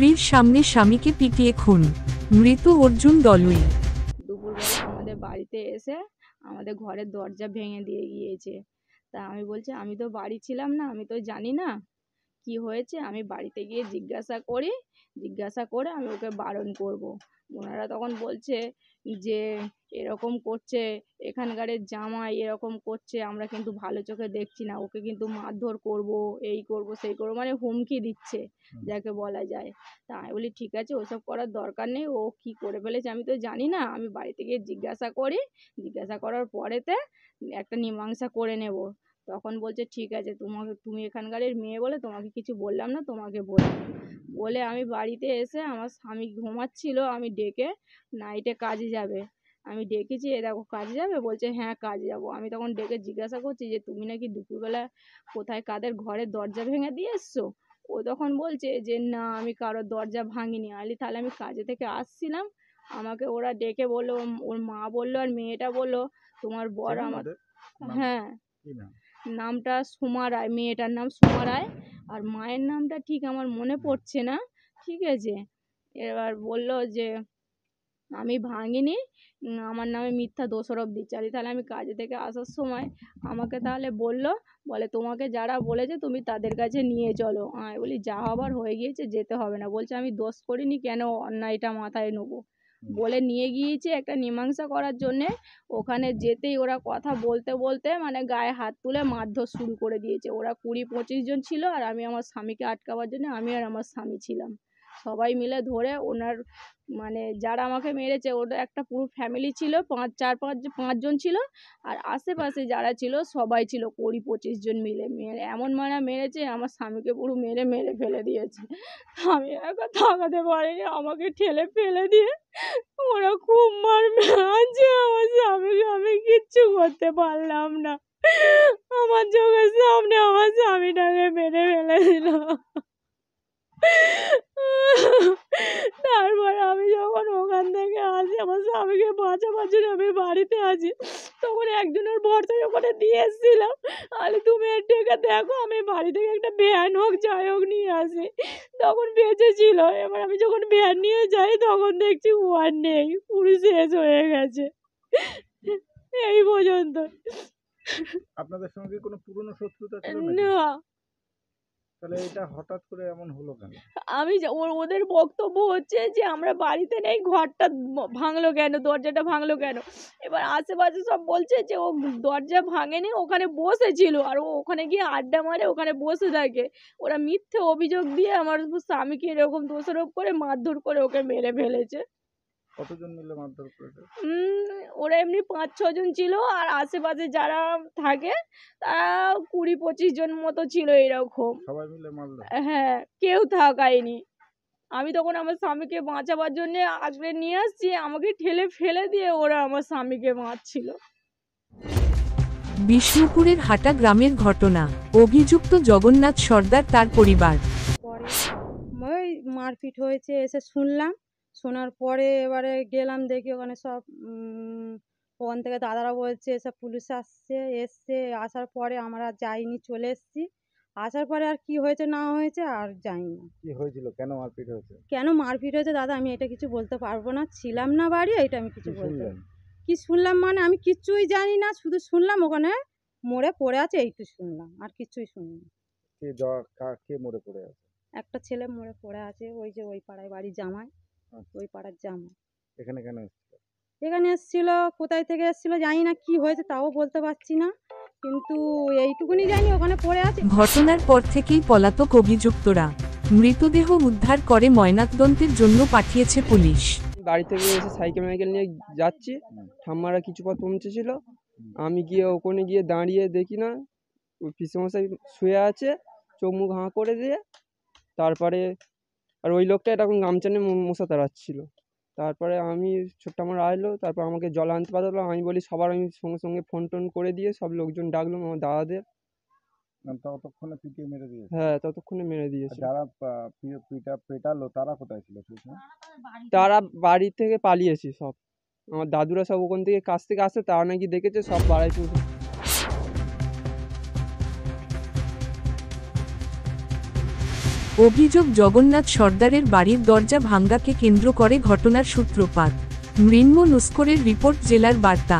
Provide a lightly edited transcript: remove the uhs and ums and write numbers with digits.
স্ত্রীর সামনে স্বামীকে পিটিয়ে খুন, মৃত অর্জুন দলুই। দুপুরবেলা আমাদের বাড়িতে এসে আমাদের ঘরের দরজা ভেঙে দিয়ে গিয়েছে। তা আমি বলছি আমি তো বাড়ি ছিলাম না, আমি তো জানি না কি হয়েছে। আমি বাড়িতে গিয়ে জিজ্ঞাসা করে আমি ওকে বারণ করব। ওনারা তখন বলছে যে এরকম করছে, এখানকারের জামাই এরকম করছে, আমরা কিন্তু ভালো চোখে দেখছি না, ওকে কিন্তু মারধর করব, এই করব সেই করবো, মানে হুমকি দিচ্ছে যাকে বলা যায়। তা আমি বলি ঠিক আছে, ওসব করার দরকার নেই, ও কি করে ফেলেছে আমি তো জানি না, আমি বাড়িতে গিয়ে জিজ্ঞাসা করার পরেতে একটা মীমাংসা করে নেব। তখন বলছে ঠিক আছে, তুমি এখানকারের মেয়ে বলে তোমাকে কিছু বললাম না, তোমাকে বললাম বলে আমি বাড়িতে এসে আমার স্বামী ঘুমাচ্ছিল, আমি ডেকে নাইটে কাজে যাবে, আমি ডেকেছি, এ দেখো কাজে যাবে, বলছে হ্যাঁ কাজে যাবো। আমি তখন ডেকে জিজ্ঞাসা করছি যে তুমি নাকি দুপুরবেলা কোথায় কাদের ঘরের দরজা ভেঙে দিয়ে এসছো? ও তখন বলছে যে না আমি কারোর দরজা ভাঙিনি। আলি তাহলে আমি কাজে থেকে আসছিলাম, আমাকে ওরা ডেকে বললো, ওর মা বললো আর মেয়েটা বললো তোমার বর আমার। হ্যাঁ, নামটা সুমা রায়, মেয়েটার নাম সুমা রায়, আর মায়ের নামটা ঠিক আমার মনে পড়ছে না। ঠিক আছে, এবার বললো যে আমি ভাঙিনি, আমার নামে মিথ্যা দোষারোপ দিচ্ছে। আরে তাহলে আমি কাজে থেকে আসার সময় আমাকে তাহলে বলে তোমাকে যারা বলেছে তুমি তাদের কাছে নিয়ে চলো। আমি বলি যা হবার হয়ে গিয়েছে, যেতে হবে না। বলছে আমি দোষ করিনি, কেন অন্যায়টা মাথায় নেবো? বলে নিয়ে গিয়েছে একটা মীমাংসা করার জন্যে। ওখানে যেতেই ওরা কথা বলতে বলতে মানে গায়ে হাত তুলে মারধর শুরু করে দিয়েছে। ওরা 20-25 জন ছিল, আর আমি আমার স্বামীকে আটকাবার জন্য আমি আর আমার স্বামী ছিলাম। সবাই মিলে ধরে ওনার মানে যারা আমাকে মেরেছে ওটা একটা পুরো ফ্যামিলি ছিল, 5 জন ছিল, আর আশেপাশে যারা ছিল সবাই ছিল 20-25 জন মিলে। মেরে এমন মারা মেরেছে, আমার স্বামীকে পুরো মেরে মেরে ফেলে দিয়েছে। আমি একা থাকাতে পারিনি, আমাকে ঠেলে ফেলে দিয়ে ওরা খুব মার মেরেছে আমার স্বামীকে, আমি কিচ্ছু করতে পারলাম না। আমার চোখের সামনে আমার স্বামীটাকে মেরে ফেলে দিল। তারপর আমি যখন ওখান থেকে আসি আমার স্বামীকে বাঁচাবার জন্য আমি বাড়িতে আছি, তখন একজনের ভরসায় ওখানে দিয়ে এসেছিলাম, আরে তুমি ডেকে দেখো আমি বাড়ি থেকে একটা ভ্যান হোক যাই হোক নিয়ে আসি। তখন বেঁচে ছিল। এবার আমি যখন ভ্যান নিয়ে যাই তখন দেখছি ও আর নেই, পুরো শেষ হয়ে গেছে। এই পর্যন্ত। আপনাদের সঙ্গে কোনো পুরনো শত্রুতা ছিল না, তাহলে এটা হঠাৎ করে এমন হলো কেন? আমি ওদের বক্তব্য হচ্ছে যে আমরা বাড়িতে নেই, ঘরটা ভাঙলো কেন, দরজাটা ভাঙলো কেন। এবার আশেপাশে সব বলছে যে ও দরজা ভাঙেনি, ওখানে বসেছিল, আর ও ওখানে গিয়ে আড্ডা মারে, ওখানে বসে থাকে। ওরা মিথ্যে অভিযোগ দিয়ে আমার স্বামীকে এরকম দোষারোপ করে মারধর করে ওকে মেরে ফেলেছে। কতজন মিলে মারধর করেছে? ওরা এমনি 5-6 জন ছিল, আর আশেপাশে যারা থাকে তারা 20-25 জন মতো ছিল এরকম। সবাই মিলে মারলো? হ্যাঁ, কেউ থাকায়নি। আমি তখন আমার স্বামীকে বাঁচাবার জন্য আগলে নিয়ে আসছি, আমাকে ঠেলে ফেলে দিয়ে ওরা আমার স্বামীকে মারছিল। বিষ্ণুপুরের হাটা গ্রামের ঘটনা, অভিযুক্ত জগন্নাথ সর্দার তার পরিবার। পরে ওই মারপিট হয়েছে এসে শুনলাম, শোনার পরে এবারে গেলাম, দেখি ওখানে সব ওখান থেকে দাদারা বলছে সব পুলিশ এসছে। আসার পরে আমরা যাইনি, চলে এসেছি। আসার পরে আর কি হয়েছে না হয়েছে আর জানি না। কি হয়েছিল, কেন মারপিট হয়েছে? কেন মারপিট হয়েছে দাদা আমি এটা কিছু বলতে পারবো না, ছিলাম না বাড়ি, এটা আমি কিছু বলতে শুনলেন? কি শুনলাম মানে আমি কিচ্ছুই জানি না, শুধু শুনলাম ওখানে মরে পড়ে আছে, এইটু শুনলাম, আর কিছুই শুনিনি। কে মরে পড়ে আছে? একটা ছেলে মরে পড়ে আছে, ওই যে ওই পাড়ায় বাড়ি জামাই, ওই পাড়ার জামাই। এখানে কেন এসেছিল? এখানে এসেছিল, কোথায় থেকে এসেছিল জানি না, কি হয়েছে তাও বলতে পারছি না, কিন্তু এইটুকুনি জানি ওখানে পড়ে আছে। ঘটনার পর থেকেই পলাতক অভিযুক্তরা। মৃতদেহ উদ্ধার করে ময়নাতদন্তের জন্য পাঠিয়েছে পুলিশ। বাড়ি থেকে এসে সাইকেল নিয়ে যাচ্ছি, ঠাম্মারা কিছু পথ পৌঁছেছিল, আমি গিয়ে ওখানে গিয়ে দাঁড়িয়ে দেখি না ওই পিসেমশাই শুয়ে আছে, চোখ মুখ হাঁ করে দিয়ে। তারপরে আর ওই লোকটা এরকম গামছা নিয়ে মশা তাড়াচ্ছিল। তারপরে আমি ছোট্ট আমার আসলো, তারপর আমাকে জল আনতে পাঠালো। আমি বলি সবার, আমি সঙ্গে সঙ্গে ফোন টোন করে দিয়ে সব লোকজন ডাকলাম, আমার দাদাদের। ততক্ষণে পিটিয়ে মেরে দিয়েছে? হ্যাঁ, ততক্ষণে মেরে দিয়েছে। যারা পেটালো তারা কোথায় ছিল? তারা বাড়ি থেকে পালিয়েছে সব। আমার দাদুরা সব ওখান থেকে কাছ থেকে আসছে, তারা নাকি দেখেছে, সব বাড়াইছে। অভিযোগ জগন্নাথ সর্দারের বাড়ির দরজা ভাঙ্গাকে কেন্দ্র করে ঘটনার সূত্রপাত। মৃন্ময় নস্করের রিপোর্ট, জেলার বার্তা।